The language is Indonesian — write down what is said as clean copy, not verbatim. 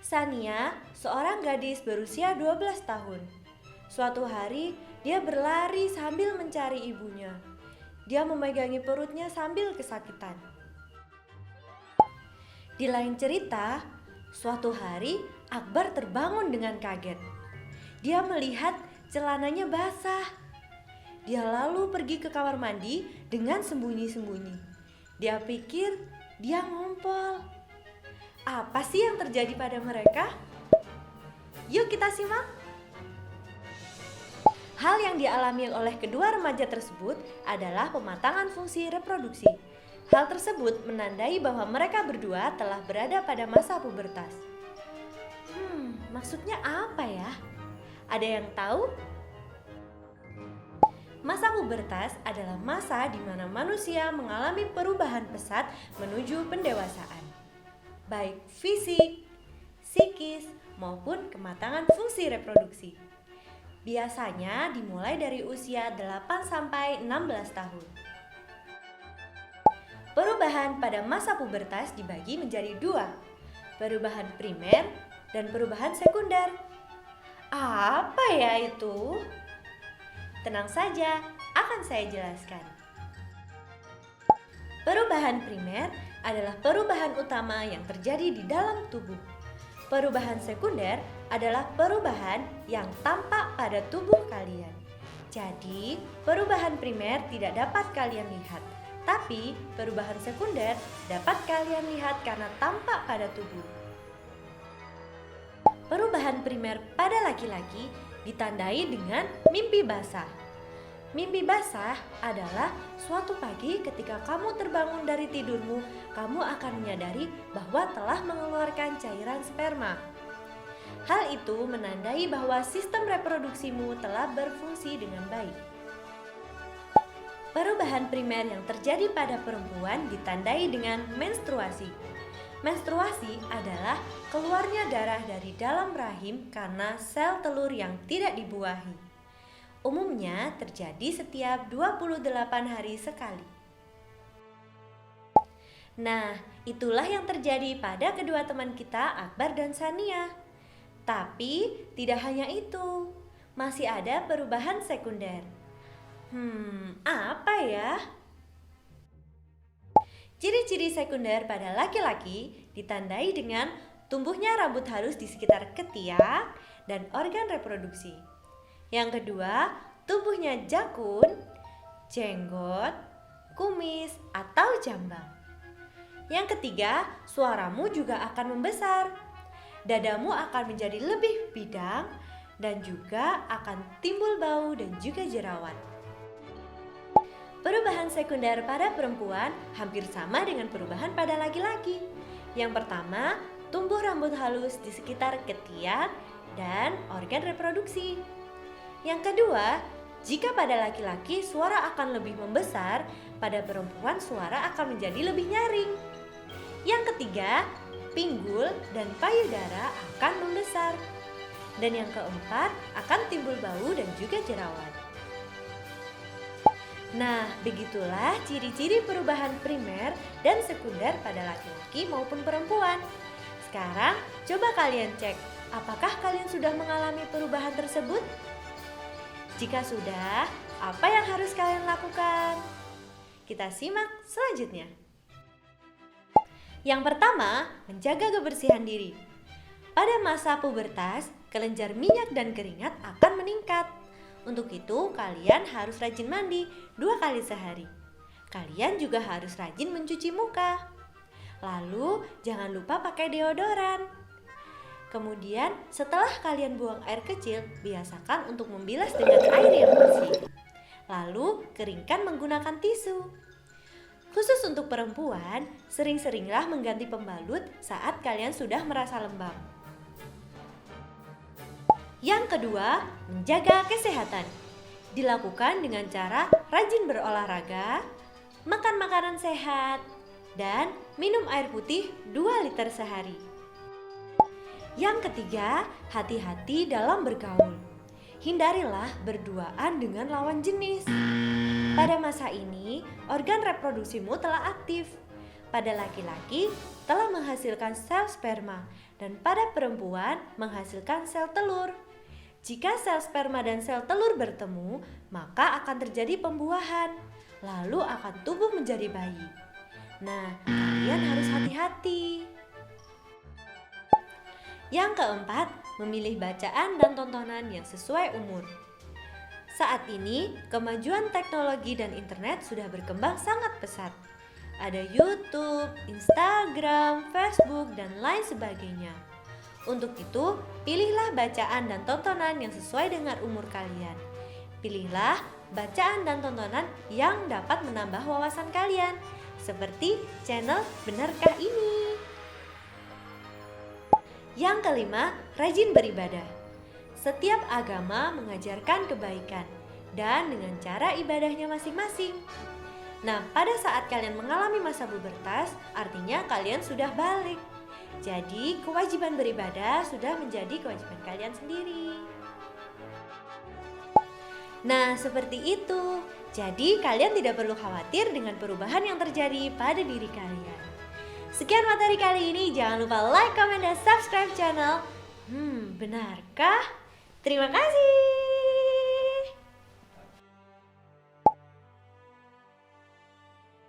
Sania, seorang gadis berusia 12 tahun. Suatu hari, dia berlari sambil mencari ibunya. Dia memegangi perutnya sambil kesakitan. Di lain cerita, suatu hari Akbar terbangun dengan kaget. Dia melihat celananya basah. Dia lalu pergi ke kamar mandi dengan sembunyi-sembunyi. Dia pikir dia ngompol. Apa sih yang terjadi pada mereka? Yuk kita simak. Hal yang dialami oleh kedua remaja tersebut adalah pematangan fungsi reproduksi. Hal tersebut menandai bahwa mereka berdua telah berada pada masa pubertas. Maksudnya apa ya? Ada yang tahu? Masa pubertas adalah masa di mana manusia mengalami perubahan pesat menuju pendewasaan, baik fisik, psikis, maupun kematangan fungsi reproduksi. Biasanya dimulai dari usia 8-16 tahun. Perubahan pada masa pubertas dibagi menjadi dua, perubahan primer dan perubahan sekunder. Apa ya itu? Tenang saja, akan saya jelaskan. Perubahan primer adalah perubahan utama yang terjadi di dalam tubuh. Perubahan sekunder adalah perubahan yang tampak pada tubuh kalian. Jadi, perubahan primer tidak dapat kalian lihat, tapi perubahan sekunder dapat kalian lihat karena tampak pada tubuh. Perubahan primer pada laki-laki ditandai dengan mimpi basah. Mimpi basah adalah suatu pagi ketika kamu terbangun dari tidurmu, kamu akan menyadari bahwa telah mengeluarkan cairan sperma. Hal itu menandai bahwa sistem reproduksimu telah berfungsi dengan baik. Perubahan primer yang terjadi pada perempuan ditandai dengan menstruasi. Menstruasi adalah keluarnya darah dari dalam rahim karena sel telur yang tidak dibuahi. Umumnya terjadi setiap 28 hari sekali. Nah, itulah yang terjadi pada kedua teman kita, Akbar dan Sania. Tapi tidak hanya itu, masih ada perubahan sekunder. Apa ya? Ciri-ciri sekunder pada laki-laki ditandai dengan tumbuhnya rambut halus di sekitar ketiak dan organ reproduksi. Yang kedua, tumbuhnya jakun, jenggot, kumis, atau jambang. Yang ketiga, suaramu juga akan membesar. Dadamu akan menjadi lebih bidang dan juga akan timbul bau dan juga jerawat. Perubahan sekunder pada perempuan hampir sama dengan perubahan pada laki-laki. Yang pertama, tumbuh rambut halus di sekitar ketiak dan organ reproduksi. Yang kedua, jika pada laki-laki suara akan lebih membesar, pada perempuan suara akan menjadi lebih nyaring. Yang ketiga, pinggul dan payudara akan membesar. Dan yang keempat, akan timbul bau dan juga jerawat. Nah, begitulah ciri-ciri perubahan primer dan sekunder pada laki-laki maupun perempuan. Sekarang, coba kalian cek, apakah kalian sudah mengalami perubahan tersebut? Jika sudah, apa yang harus kalian lakukan? Kita simak selanjutnya. Yang pertama, menjaga kebersihan diri. Pada masa pubertas, kelenjar minyak dan keringat akan meningkat. Untuk itu, kalian harus rajin mandi 2 kali sehari. Kalian juga harus rajin mencuci muka. Lalu, jangan lupa pakai deodoran. Kemudian, setelah kalian buang air kecil, biasakan untuk membilas dengan air yang bersih. Lalu, keringkan menggunakan tisu. Khusus untuk perempuan, sering-seringlah mengganti pembalut saat kalian sudah merasa lembab. Yang kedua, menjaga kesehatan. Dilakukan dengan cara rajin berolahraga, makan makanan sehat, dan minum air putih 2 liter sehari. Yang ketiga, hati-hati dalam bergaul. Hindarilah berduaan dengan lawan jenis. Pada masa ini, organ reproduksimu telah aktif. pada laki-laki telah menghasilkan sel sperma dan pada perempuan menghasilkan sel telur. Jika sel sperma dan sel telur bertemu, maka akan terjadi pembuahan, lalu akan tumbuh menjadi bayi. Nah, kalian harus hati-hati. Yang keempat, memilih bacaan dan tontonan yang sesuai umur. Saat ini, kemajuan teknologi dan internet sudah berkembang sangat pesat. Ada YouTube, Instagram, Facebook, dan lain sebagainya. Untuk itu, pilihlah bacaan dan tontonan yang sesuai dengan umur kalian. Pilihlah bacaan dan tontonan yang dapat menambah wawasan kalian, seperti channel Benarkah Ini? Yang kelima, rajin beribadah. Setiap agama mengajarkan kebaikan dan dengan cara ibadahnya masing-masing. Nah, pada saat kalian mengalami masa pubertas, artinya kalian sudah balik. Jadi, kewajiban beribadah sudah menjadi kewajiban kalian sendiri. Nah, seperti itu. Jadi, kalian tidak perlu khawatir dengan perubahan yang terjadi pada diri kalian. Sekian materi kali ini. Jangan lupa like, comment, dan subscribe channel. Benarkah? Terima kasih.